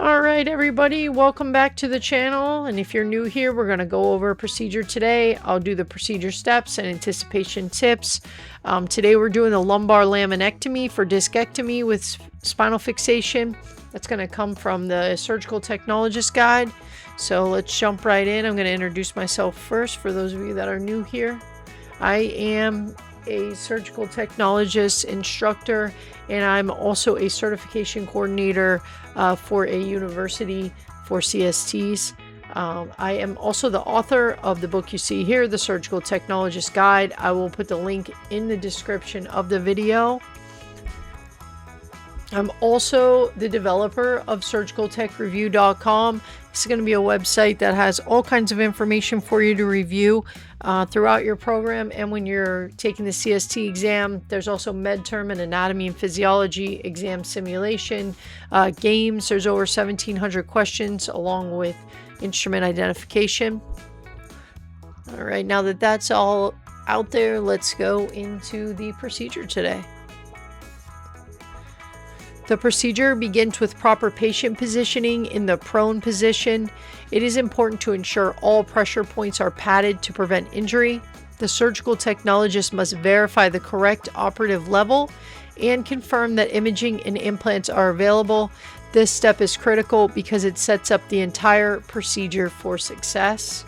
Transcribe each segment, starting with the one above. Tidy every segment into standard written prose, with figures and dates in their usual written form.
All right, everybody, welcome back to the channel. And if you're new here, we're going to go over a procedure today. I'll do the procedure steps and anticipation tips. Today we're doing the lumbar laminectomy for discectomy with spinal fixation. That's going to come from the surgical technologist guide. So let's jump right in. I'm going to introduce myself first for those of you that are new here. I am a surgical technologist instructor, and I'm also a certification coordinator for a university for CSTs. I am also the author of the book you see here, The Surgical Technologist Guide. I will put the link in the description of the video. I'm also the developer of surgicaltechreview.com. This is going to be a website that has all kinds of information for you to review throughout your program. And when you're taking the CST exam, there's also MedTerm and Anatomy and Physiology exam simulation, games. There's over 1,700 questions along with instrument identification. All right, now that that's all out there, let's go into the procedure today. The procedure begins with proper patient positioning in the prone position. It is important to ensure all pressure points are padded to prevent injury. The surgical technologist must verify the correct operative level and confirm that imaging and implants are available. This step is critical because it sets up the entire procedure for success.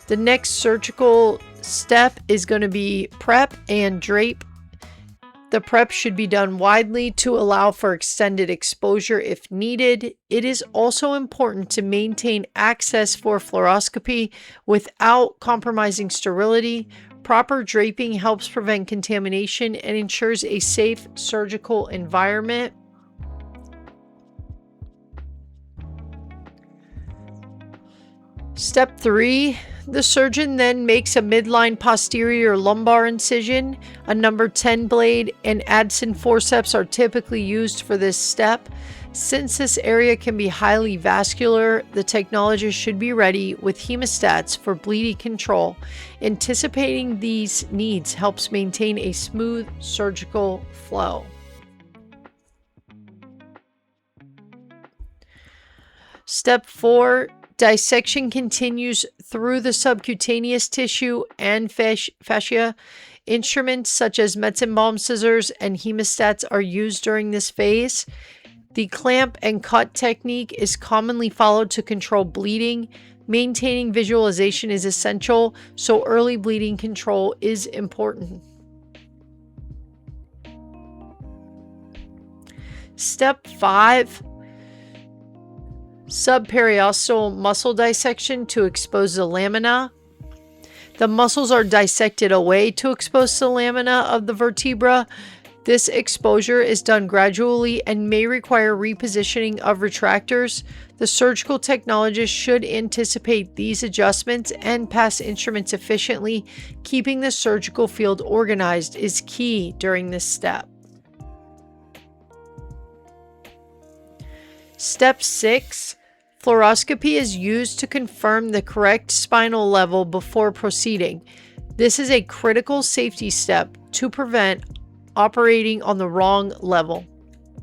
The next surgical step is going to be prep and drape. The prep should be done widely to allow for extended exposure if needed. It is also important to maintain access for fluoroscopy without compromising sterility. Proper draping helps prevent contamination and ensures a safe surgical environment. Step 3. The surgeon then makes a midline posterior lumbar incision. A number 10 blade and Adson forceps are typically used for this step. Since this area can be highly vascular, the technologist should be ready with hemostats for bleeding control. Anticipating these needs helps maintain a smooth surgical flow. Step 4. Dissection continues through the subcutaneous tissue and fascia. Instruments such as Metzenbaum scissors and hemostats are used during this phase. The clamp and cut technique is commonly followed to control bleeding. Maintaining visualization is essential, so early bleeding control is important. Step 5. Subperiosteal muscle dissection to expose the lamina. The muscles are dissected away to expose the lamina of the vertebra. This exposure is done gradually and may require repositioning of retractors. The surgical technologist should anticipate these adjustments and pass instruments efficiently. Keeping the surgical field organized is key during this step. Step 6. Fluoroscopy is used to confirm the correct spinal level before proceeding. This is a critical safety step to prevent operating on the wrong level.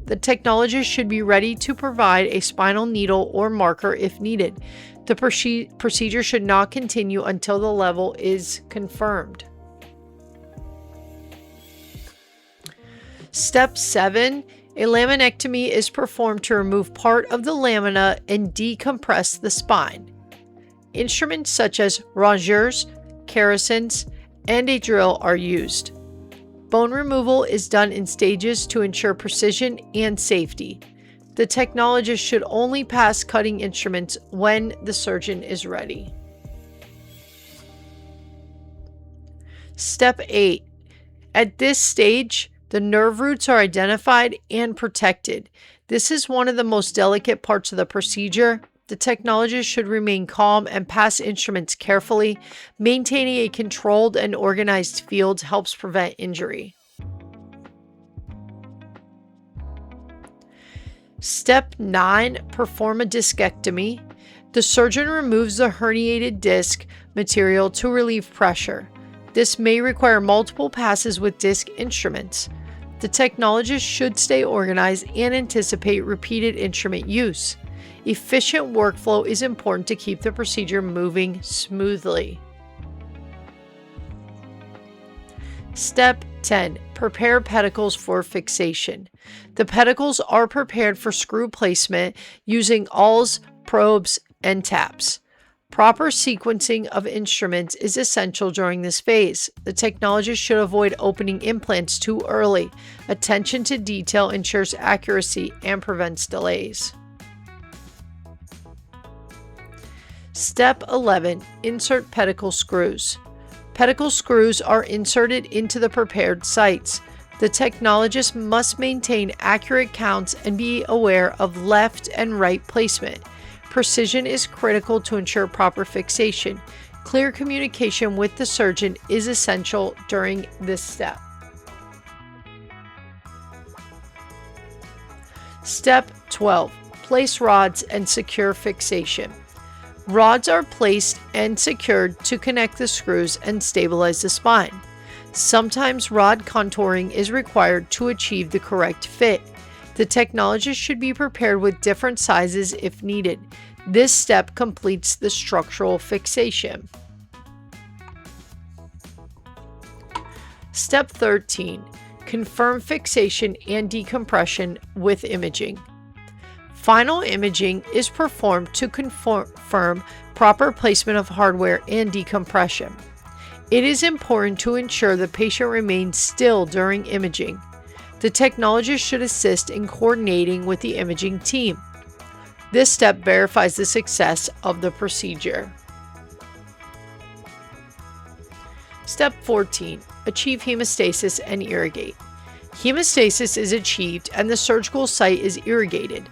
The technologist should be ready to provide a spinal needle or marker if needed. The procedure should not continue until the level is confirmed. Step 7. A laminectomy is performed to remove part of the lamina and decompress the spine. Instruments such as rongeurs, carousins, and a drill are used. Bone removal is done in stages to ensure precision and safety. The technologist should only pass cutting instruments when the surgeon is ready. Step 8. At this stage, the nerve roots are identified and protected. This is one of the most delicate parts of the procedure. The technologist should remain calm and pass instruments carefully. Maintaining a controlled and organized field helps prevent injury. Step 9. Perform a discectomy. The surgeon removes the herniated disc material to relieve pressure. This may require multiple passes with disc instruments. The technologist should stay organized and anticipate repeated instrument use. Efficient workflow is important to keep the procedure moving smoothly. Step 10. Prepare pedicles for fixation. The pedicles are prepared for screw placement using awls, probes, and taps. Proper sequencing of instruments is essential during this phase. The technologist should avoid opening implants too early. Attention to detail ensures accuracy and prevents delays. Step 11. Insert pedicle screws. Pedicle screws are inserted into the prepared sites. The technologist must maintain accurate counts and be aware of left and right placement. Precision is critical to ensure proper fixation. Clear communication with the surgeon is essential during this step. Step 12. Place rods and secure fixation. Rods are placed and secured to connect the screws and stabilize the spine. Sometimes rod contouring is required to achieve the correct fit. The technologist should be prepared with different sizes if needed. This step completes the structural fixation. Step 13. Confirm fixation and decompression with imaging. Final imaging is performed to confirm proper placement of hardware and decompression. It is important to ensure the patient remains still during imaging. The technologist should assist in coordinating with the imaging team. This step verifies the success of the procedure. Step 14. Achieve hemostasis and irrigate. Hemostasis is achieved and the surgical site is irrigated.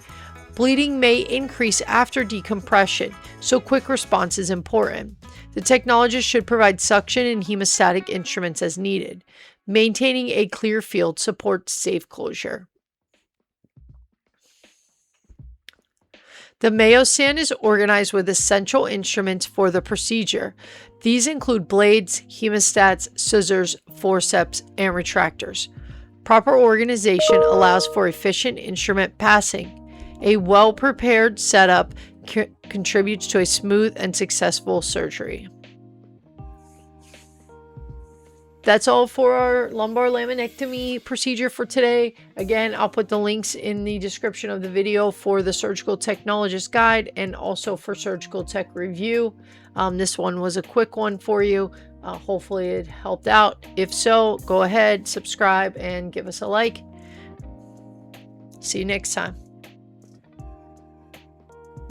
Bleeding may increase after decompression, so quick response is important. The technologist should provide suction and hemostatic instruments as needed. Maintaining a clear field supports safe closure. The Mayo stand is organized with essential instruments for the procedure. These include blades, hemostats, scissors, forceps, and retractors. Proper organization allows for efficient instrument passing. A well-prepared setup contributes to a smooth and successful surgery. That's all for our lumbar laminectomy procedure for today. Again, I'll put the links in the description of the video for the surgical technologist guide and also for surgical tech review. This one was a quick one for you. Hopefully it helped out. If so, go ahead, subscribe, and give us a like. See you next time.